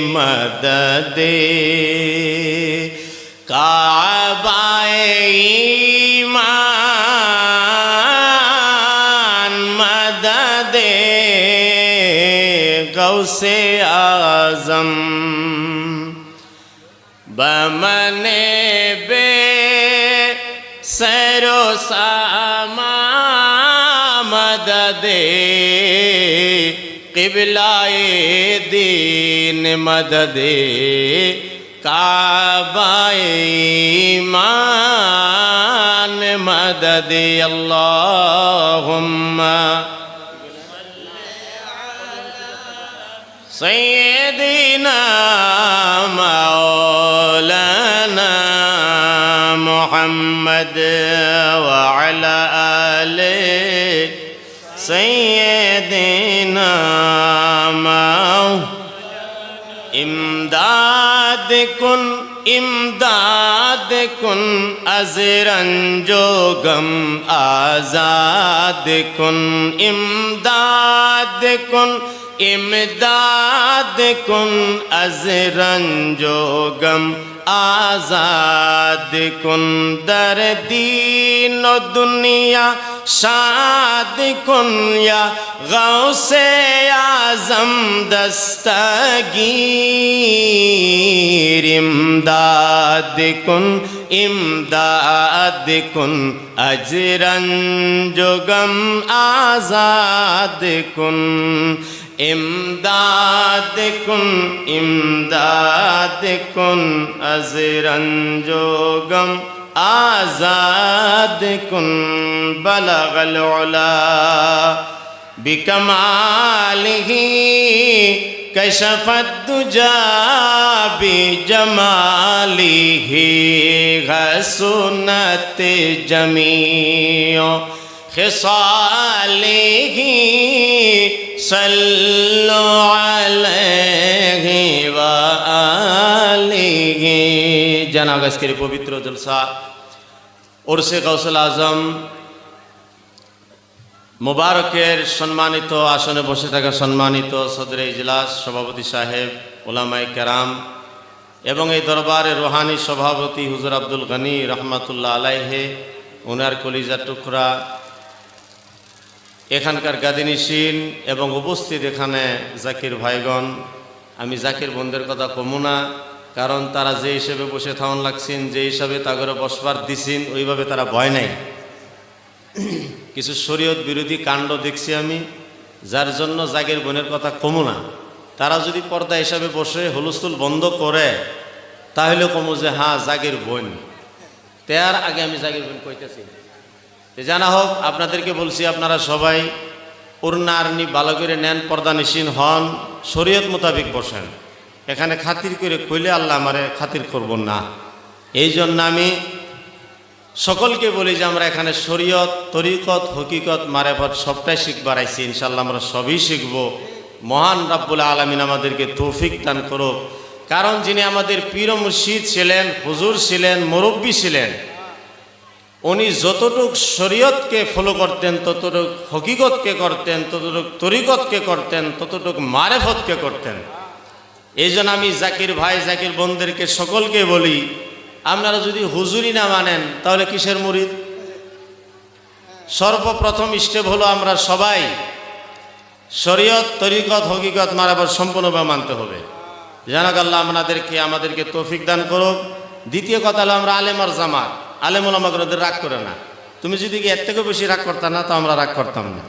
मदद काबाए ईमान मदद गौसे आज़म बमने बे सरो सामा मदद क़िबलाए दीन मदद काबाए ईमान मदद अल्लाहुम्मा सय्यिदना मौलाना मुहम्मद व अला आले सय्यिदना इमदाद कुन अज़रंजो गम आज़ाद कुन इमदाद कुन अज़रंजो गम आज़ाद कुन दर दीन दुनिया शाद कुन या गौसे आज़म दस्तगीर इमदाद कुन अजरंजो गम आज़ाद कुन इमदाद कुन अजरंजो गम आज़ाद कुन बलगल उला बिकमालिही कशफत दुजा बिजमालिही हसनत जमीओ खिसालिही सल्लु अलैहि व आलिहि। जनाब आजकेर पवित्र जलसा उर्से गौसुल आजम मुबारकेर सम्मानित आसने बसे थाका सम्मानित सदरे इजलास सभापति साहेब उलामाए केराम एवं এই দরবারের রুহানি সভাপতি হুজুর আব্দুল গনি রহমাতুল্লাহ আলাইহি ওনার কলিজার টুকরা এখানকার গাদিনিসীন এবং উপস্থিত এখানে জাকির ভাইগণ আমি জাকির বন্ধের কথা কমু না কারণ তারা যে হিসেবে বসে থাউন লাগছেন যে হিসাবে তাগরে বসবার দিছেন ওইভাবে তারা ভয় নাই কিছু শরীয়ত বিরোধী কাণ্ড দেখছি আমি যার জন্য জাকির বোনের কথা কমু না তারা যদি পর্দা হিসাবে বসে হুলস্থুল বন্ধ করে তাহলে কমু যে হ্যাঁ জাকির বোন তার আগে আমি জাকির বোন কইতেছি জানা হোক আপনাদেরকে বলছি আপনারা সবাই ওড়না আরনি ভালো করে নেন পর্দা নিশিন হন শরীয়ত মোতাবেক বসেন এখানে খাতির করে কইলে আল্লাহ আমারে খাতির করব না এই জন্য আমি সকলকে বলি যে আমরা এখানে শরীয়ত তরিকত হকিকত মারেফত সবটাই শিখবার আইছি ইনশাআল্লাহ আমরা সবই শিখব মহান রাব্বুল আলামিন আমাদেরকে তৌফিক দান করুক কারণ যিনি আমাদের পীর ও মুর্শিদ ছিলেন হুজুর ছিলেন মুরব্বী ছিলেন উনি যতটুক শরীয়তকে ফলো করতেন ততটুক হকিকতকে করতেন ততটুক তরিকতকে করতেন ততটুক মারেফতকে করতেন এই জন্য আমি জাকির ভাই জাকির বোনদেরকে সকলকে বলি আপনারা যদি হুজুরি না মানেন তাহলে কিসের মুরিদ সর্বপ্রথম স্টেপ হলো আমরা সবাই শরীয়ত তরিকত হকিকত মারেফত সম্পূর্ণভাবে মানতে হবে জানাক আল্লাহ আমাদেরকে তৌফিক দান করুক দ্বিতীয় কথা হলো আমরা আলেম আর জামাত আলেম ওলামাদের রাগ করে না তুমি যদি এর থেকে বেশি রাগ করতা না তো আমরা রাগ করতাম না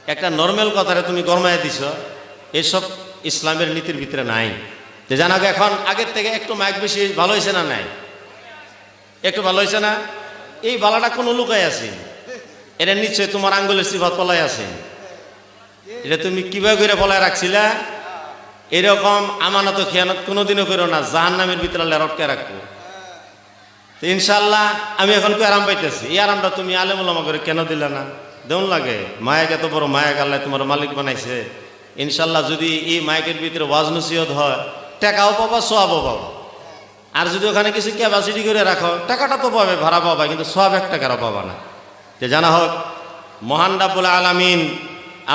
একটা নর্মাল কথাটা তুমি গরমায় দিছ এসব ইসলামের নীতির ভিতরে নাই যে জানাকে এখন আগের থেকে একটু মাইক বেশি ভালো হয়েছে না নাই একটু ভালো হয়েছে না এই বালাটা কোন লুকায় আছে এটা নিশ্চয় তোমার আঙ্গুলের সিফাত পলায় আছে এটা তুমি কিভাবে করে পলায় রাখছিলা এরকম আমানত খেয়ানত কোনোদিনও করো না জাহান্নামের ভিতরে আল্লাহ রটকে রাখবো তো ইনশাআল্লাহ আমি এখন কি আরাম পাইতেছি এই আরামটা তুমি আলেম ওলামা করে কেন দিলে না দেউন লাগে মায়াক এত বড় মায়াক আল্লাহ তোমার মালিক বানাইছে ইনশাআল্লাহ যদি এই মাইকের ভিতরে ওয়াজ নসিহত হয় টাকাও পাবা সওয়াবও পাবা আর যদি ওখানে কিছু ক্যাপাসিটি করে রাখো টাকাটা তো পাবে ভাড়া পাবা কিন্তু সওয়াব 1 টাকারও পাবা না যে জানা হোক মহান রাব্বুল আলামিন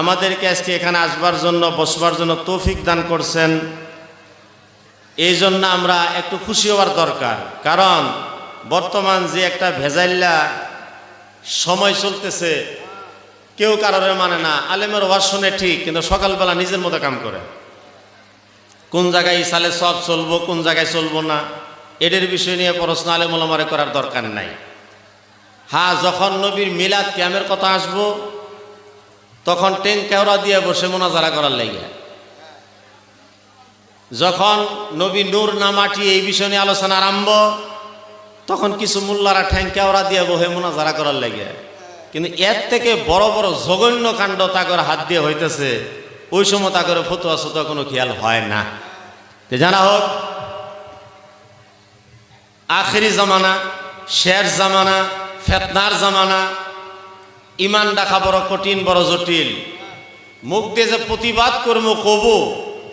আমাদেরকে আজকে এখানে আসবার জন্য, বসবার জন্য তৌফিক দান করছেন। এই জন্য আমরা একটু খুশি হওয়ার দরকার। কারণ বর্তমান যে একটা ভেজাইল্লা সময় চলতেছে, কেউ কারোর মানে না। আলেমের ওয়াজ শুনে ঠিক, কিন্তু সকালবেলা নিজের মতো কাম করে। কোন জায়গায় ইসালে সব চলবো, কোন জায়গায় চলবো না, এদের বিষয় নিয়ে প্রশ্ন আলেম ওলামারে করার দরকার নাই। হ্যাঁ, যখন নবীর মিলাদ কিয়ামের কথা আসবো, তখন টেং কেওড়া দিয়ে বসে মোনাজারা করার লাগে। যখন নবী নূর না মাটি এই বিষয় নিয়ে আলোচনা আরম্ভ, তখন কিছু মোল্লারা ঠ্যাং কেওড়া দিয়ে বহে মোনাজারা করার লাগে। কিন্তু এর থেকে বড় বড় জঘন্য কাণ্ড তাগর হাত দিয়ে হইতেছে, ওই সময় তাগর ফতুয়া সতুয়া কোনো খেয়াল হয় না। জানা হোক, আখেরি জামানা, শের জামানা, ফেতনার জামানা, ইমান রাখা বড় কঠিন, বড় জটিল। মুখ দিয়ে যে প্রতিবাদ করবো কবু,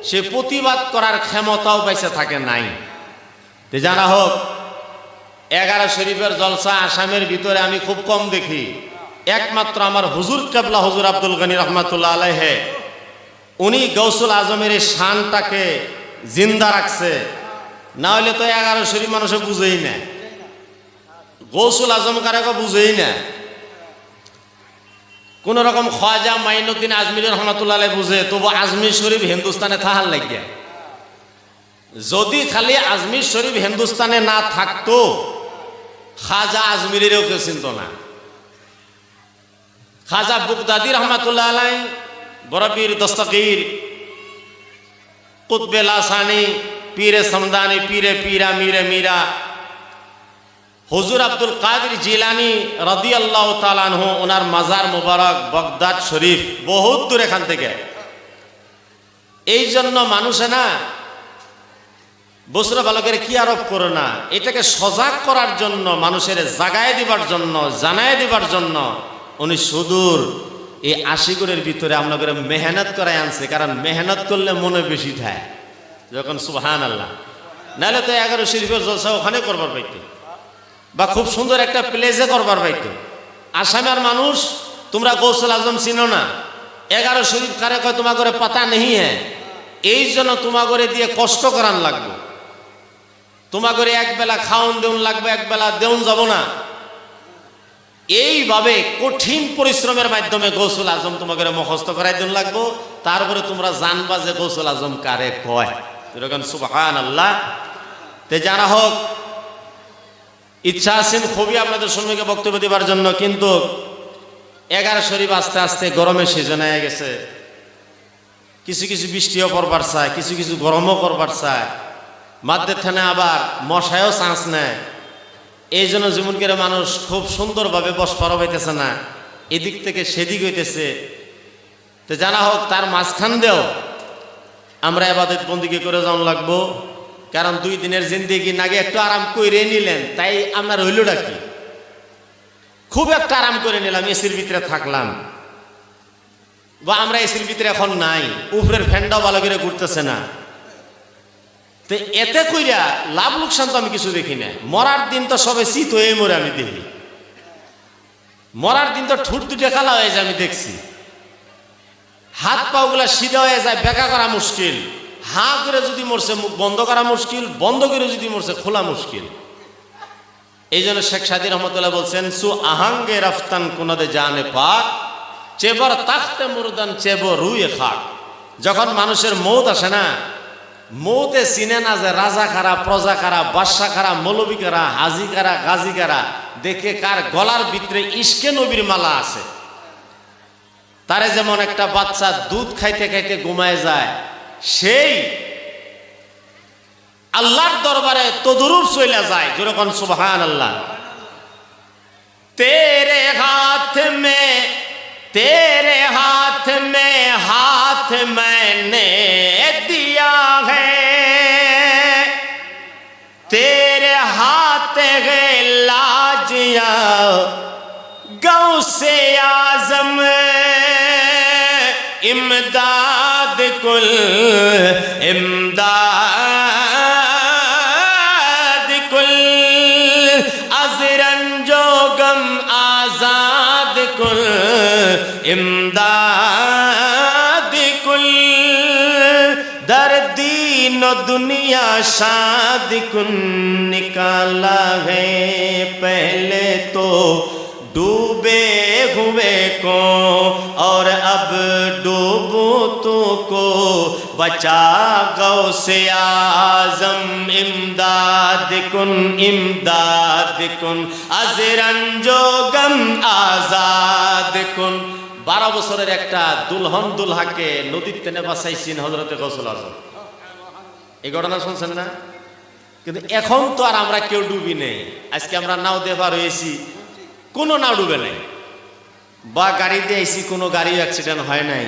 সে প্রতিবাদ করার ক্ষমতাও বেঁচে থাকে নাই। জানা হোক, 11 শরীফের জলসা আসামের ভিতরে আমি খুব কম দেখি। একমাত্র আমার হুজুর কেবলা হুজুর আব্দুল গনি রহমাতুল্লাহ আলাইহে, উনি গৌসুল আজমের এই শানটাকে জিন্দা রাখছে। না হলে তো 11 শরীফ মানুষে বুঝেই না, গৌসুল আজম কারে বুঝেই না। কোন রকম খাজা মাইনুদ্দিন আজমির রহমাতুল্লাহ আলাইহি বুঝে, তবু আজমির শরীফ হিন্দুস্তানে থাকার লাগে। যদি খালি আজমির শরীফ হিন্দুস্তানে না থাকতো, খাজা আজমিরেরও কেউ চিনত না। খাজা বুগদাদি রহমাতুল্লাহ আলাইহি, বড় পীর দস্তগীর, কুতবে লাসানি, পীরে সমদানি, পীরে পীরা, মিরে মীরা, হুজুর আব্দুল কাদের জিলানি রাদিয়াল্লাহু তাআলা আনহু, ওনার মাজার মুবারক বাগদাদ শরীফ, বহুত দূর এখান থেকে। এই জন্য মানুষে না বসরা বালকের কি আরোপ করে না, এটাকে সজাগ করার জন্য, মানুষের জাগায় দিবার জন্য, জানায় দিবার জন্য উনি সুদূর এই আশিগুরের ভিতরে আপনাদের মেহনত করাই আনছে। কারণ মেহনত করলে মনে বেশি থাকে যখন সুবহানাল্লাহ। নাহলে তো 11 শরীফের জলসা ওখানে করবার পাইতো, বা খুব সুন্দর একটা প্লেসে করবার পাইতো। আসামের মানুষ, তোমরা গৌসুল আজম চিনো না, 11 শরীফ কারে কয় তোমা করে পাতা নেই হ্যাঁ। এই জন্য তোমা করে দিয়ে কষ্ট করান লাগবে, তোমা করে একবেলা খাওন দেউন লাগবে, একবেলা দেউন যাব না। এইভাবে কঠিন পরিশ্রমের মাধ্যমে গৌসুল আজম তোমাকে মুখস্থ করাই দেন লাগবো। তারপরে তোমরা জানবা যে গৌসুল আজম কারে কয়। এরকম সুবহানাল্লাহ। তে জানা হোক, ইচ্ছা আছেন খুবই আপনাদের সম্মুখে বক্তব্য দেবার জন্য, কিন্তু 11 শরীফ আস্তে আস্তে গরমের সিজন হয়ে গেছে। কিছু কিছু বৃষ্টিও পড়বার চায়, কিছু কিছু গরমও করবার চায়, মাধ্যে থানে আবার মশায়ও চান্স নেয়। এই জন্য যেমন করে মানুষ খুব সুন্দরভাবে বসবার হইতেছে না, এদিক থেকে সেদিক হইতেছে। তো জানা হোক, তার মাঝখান দিয়েও আমরা ইবাদত বন্দিকে করে যাওয়া লাগবো। কারণ 2 দিনের জিন্দেগি নাগে একটু আরাম করে নিলেন, তাই আপনার হইলটা কি? খুব একটা আরাম করে নিলাম, এসির ভিতরে থাকলাম, বা আমরা এসির ভিতরে এখন নাই, উপরের ফ্যানটাও ভালো করে ঘুরতেছে না। তো এতে কইরা লাভ লোকসান তো আমি কিছু দেখি না। মরার দিন তো সবে শীত হয়ে মরে আমি দেখি, মরার দিন তো ঠুট দুটে কালা হয়ে যায় আমি দেখছি, হাত পাগুলা সিধা হয়ে যায়, বেকা করা মুশকিল। হাঁ করে যদি মরছে মুখ বন্ধ করা মুশকিল, বন্ধ করে যদি মরছে খোলা মুশকিল। এই জন্য শেখ সাদী রহমতুল্লাহ বলছেন, সু আহাঙ্গে রফতান কুনদে জানে পাক, চেবর তাখতে মুরদান চেবর রুয়ে খাক। যখন মানুষের মৌত আসে না, মৌতে চিনে না যে রাজা কারা, প্রজা কারা, বাদশা কারা, মৌলবী কারা, হাজি কারা, গাজী কারা, দেখে কার গলার ভিতরে ইশকে নবীর মালা আছে। তারে যেমন একটা বাচ্চা দুধ খাইতে খাইতে ঘুমায় যায়, সেই আল্লাহর দরবারে তদরুর চলে যায়। যেরকম সুবহানাল্লাহ। তেরে হাত মে, তেরে হাত মে হাত मैंने दिया है, तेरे हाथ है लाजिया गौसे आजम, इमदाद कुल इमदाद कुल, अजरंजो गम आजाद कुल इमदाद दर दीन दुनिया शादी कुन निकाला है पहले तो डूबे हुए को और अब डूबो तो को बचा गौसे आजम इमदाद कुन अजरंजो गम आजाद कुन 12 বছরের একটা দুলহন দুলহাকে নদীর টেনে বাঁচাইছেন হযরতে গৌসুল আজম। এই ঘটনা শুনছেন না? কিন্তু এখন তো আর আমরা কেউ ডুবি নেই। আজকে আমরা নাও দিয়ে পার হয়েছি, কোনো নাও ডুবে নাই, বা গাড়ি দিয়ে আইছি, কোনো গাড়ি অ্যাক্সিডেন্ট হয় নাই।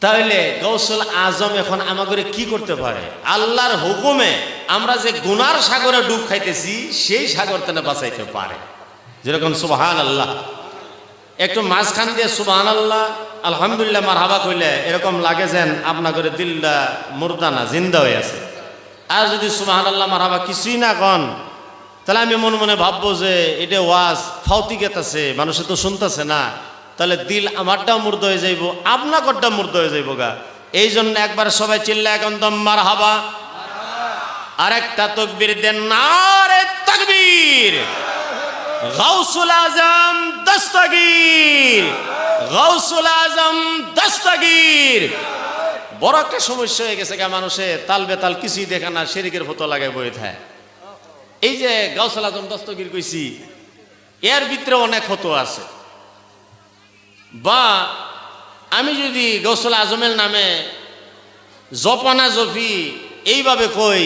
তাহলে গৌসুল আজম এখন আমাদের কি করতে পারে? আল্লাহর হুকুমে আমরা যে গুনার সাগরে ডুব খাইতেছি সেই সাগর টেনে বাঁচাইতে পারে। যেরকম সুবহানাল্লাহ, একটু মাঝখান দিয়ে সুবহানাল্লাহ আলহামদুলিল্লাহ মারহাবা কইলে এরকম লাগে যেন আপনাদের দিলটা মুর্দা না, জিন্দা হয়ে আছে। আর যদি সুবহানাল্লাহ মারহাবা কিছুই না কন, তাহলে আমি মনে মনে ভাববো যে এটা ওয়াজ ফাউতি গেতাছে, মানুষে তো শুনতেছে না, তাহলে দিল আমারটাও মুর্দ হয়ে যাইব, আপনারটা মুর্দ হয়ে যাইব গা। এই জন্য একবার সবাই চিল্লা এখন দম মারহাবা, আরেকটা তাকবীর দেন, নারে তাকবীর। গাউসুল আজম দস্তগীর, গাউসুল আজম দস্তগীর। বড় একটা সমস্যা হয়ে গেছে গা, মানুষে তাল বেতাল কিছুই দেখে না, শিরকের ফটো লাগায় বয়ে থাকে। এই যে গাউসুল আজম দস্তগীর কইছি, এর ভিতরে অনেক ফটো আছে। বা আমি যদি গাউসুল আজমের নামে জপানা জপি এইভাবে কই,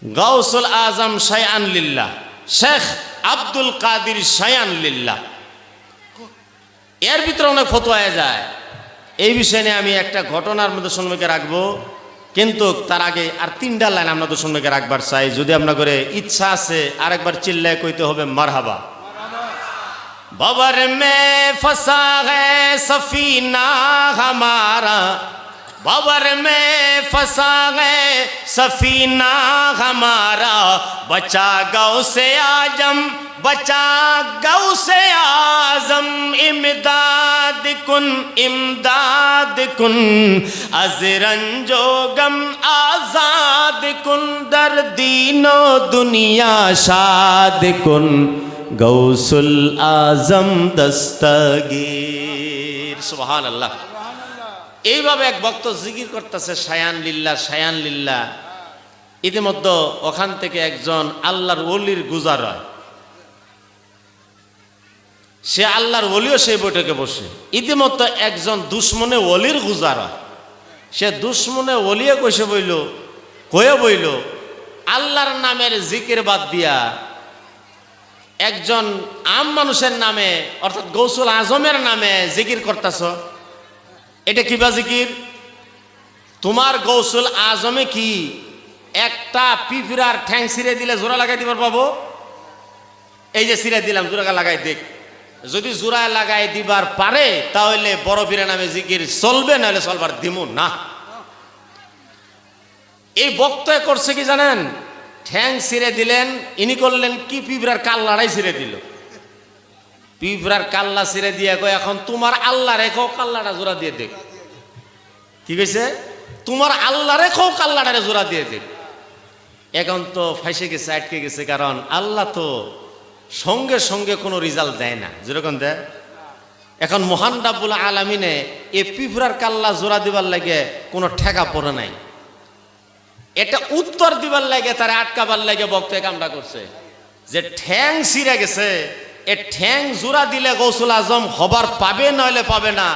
গাউসুল আজম শাইআন লিল্লাহ, শেখ আব্দুল কাদির শাইআন লিল্লাহ, এর ভিতরে অনেক ফতোয়া যায়। এই বিষয় নিয়ে আমি একটা ঘটনার মধ্যে সম্মুখে রাখবো, কিন্তু তার আগে আর 3টা লাইন আপনাদের সম্মুখে রাখবার চাই। যদি আপনার করে ইচ্ছা আছে আরেকবার চিল্লায় কইতে হবে মারহাবা। বাবার মে ফসা হ্যায় সফিনা হামারা, बाबर में फंसा है सफीना हमारा, बचा गौ से आजम, बचा गौ से आजम, इमदाद कुन अजरंजो गम आजाद कुन, दर दीनो दुनिया शाद कुन, गौसुल आजम दस्तगीर। सुभान अल्लाह। এইভাবে এক ভক্ত জিকির করতেছে শায়ান লিল্লাহ, শায়ান লিল্লাহ। ইতিমধ্যে ওখান থেকে একজন আল্লাহর ওলির গুজার হয়, সে আল্লাহর ওলিও সেই বৈঠকে বসে। ইতিমধ্যে একজন দুশ্মনে ওলির গুজার হয়, সে দুশ্মনে ওলিয়ে কইসে বইল আল্লাহর নামের জিকির বাদ দিয়া একজন আম মানুষের নামে অর্থাৎ গৌসুল আজমের নামে জিকির করতেছ, এটা কিবা জিকির? তোমার গৌসুল আজমে কি একটা পিঁপড়ার ঠ্যাং ছিঁড়ে দিলে জোড়া লাগাই দিবার পাবো? এই যে ছিঁড়ে দিলাম, জোড়া লাগাই দেখ। যদি জোড়া লাগাই দিবার পারে তাহলে বড় পীরের নামে জিকির চলবে, নাহলে চলবার দিমু না। এই বক্তব্য করছে কি জানেন? ঠ্যাং ছিঁড়ে দিলেন, ইনি করলেন কি পিঁপড়ার কাল্লাটাই ছিঁড়ে দিল। পিঁপড়ার কাল্লা ছিঁড়ে দিয়ে কয় এখন তোমার আল্লাহ রেখো, কাল্লাটা জোড়া দিয়ে দেখ। কি কইছে? তোমার আল্লাহ রেখো, কাল্লাটারে জোড়া দিয়ে দেখ। এখন তো ফাইসে গেছে, আটকে গেছে, কারণ আল্লাহ তো সঙ্গে সঙ্গে কোনো রেজাল্ট দেয় না, যেরকম দেয়। এখন মহান রাব্বুল আলামিনে এই পিঁপড়ার কাল্লা জোড়া দিবার লাগে কোনো ঠেকা পড়ে নাই, এটা উত্তর দিবার লাগে, তার আটকাবার লাগে বক্তা কামটা করছে যে ঠ্যাং ছিঁড়ে গেছে, এ ঠ্যাং জোড়া দিলে গৌসুল আজম হবার পাবে, নইলে পাবে না।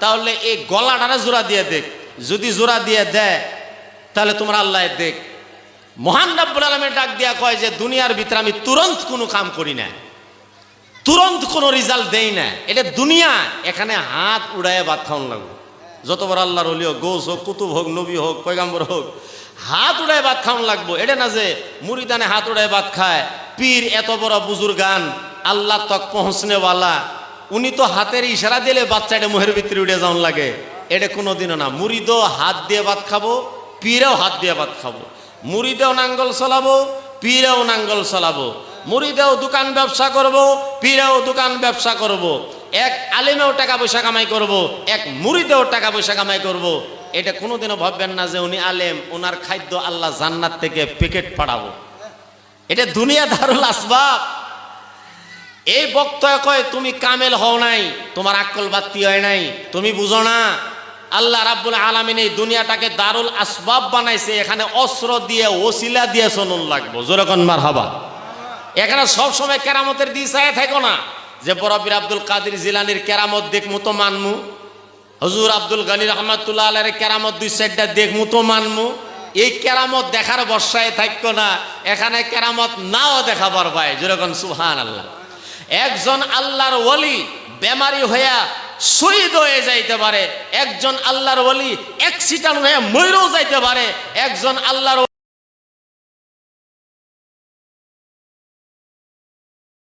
তাহলে এই গলাটারে জোড়া দিয়ে দেখ, যদি জোড়া দিয়ে দেয় তাহলে তোমার আল্লাহ দেখ। মহান রাব্বুল আলামিন ডাক দিয়া কয় যে দুনিয়ার ভিতরে আমি তুরন্ত কোনো কাম করি না, তুরন্ত কোনো রেজাল্ট দেই না, এটা দুনিয়া। এখানে হাত উড়াইয়া ভাত খাওয়ান লাগবে। যত বড় আল্লাহর ওলি হোক, গৌস হোক, কুতুব হোক, নবী হোক, পয়গাম্বর হোক, হাত উড়ায় ভাত খাওয়ান লাগবো। এটা না যে মুরিদানে হাত উড়ায় ভাত খায়, পীর এত বড় বুজুর্গান আল্লাহ তক পৌঁছনেওয়ালা, উনি তো হাতের ইশারা দিলে বাচ্চাটা মুহের ভিতরে উঠে যাওয়ান লাগে, এটা কোনোদিনও না। মুরিদও হাত দিয়ে ভাত খাবো, পীরেও হাত দিয়ে ভাত খাবো। মুরিদেও নাঙ্গল চলাবো, পীরেও নাঙ্গল চলাবো। মুরিদেও দোকান ব্যবসা করব, পীরেও দোকান ব্যবসা করব। এক আলেমেও টাকা পয়সা কামাই করব, এক মুরিদেও টাকা পয়সা কামাই করব। এটা কোনোদিনও ভাববেন না যে উনি আলেম, ওনার খাদ্য আল্লাহ জান্নাত থেকে প্যাকেট পাঠাবো। এটা দুনিয়া দারুল আসবাব। এই বক্তা কয় তুমি কামেল হও নাই, তোমার আকল বাত্তি হয় নাই, তুমি বুঝো না। আল্লাহ রাব্বুল আলামিন এই দুনিয়াটাকে দারুল আসবাব বানাইছে। এখানে অস্ত্র দিয়ে ওসিলা দিয়ে চলন লাগবো। যেরকম মারহাবা। এখানে সবসময় কেরামতের দিশায় থাকো না যে বরবির আব্দুল কাদের জিলানির কেরামত দেখমু তো মানমু, হুজুর আব্দুল গনি রহমাতুল্লাহ আলাইহির কেরামত দুই সাইডটা দেখমু তো মানমু। এই কেরামত দেখার বর্ষায় থাকো না। এখানে কেরামত নাও দেখাবার ভাই। যেরকম সুবহানাল্লাহ। একজন আল্লাহর ওলি বেমারি হইয়া শহীদ হয়ে যাইতে পারে, একজন আল্লাহর ওলি অ্যাক্সিডেন্ট হয়ে মরেও যাইতে পারে, একজন আল্লাহর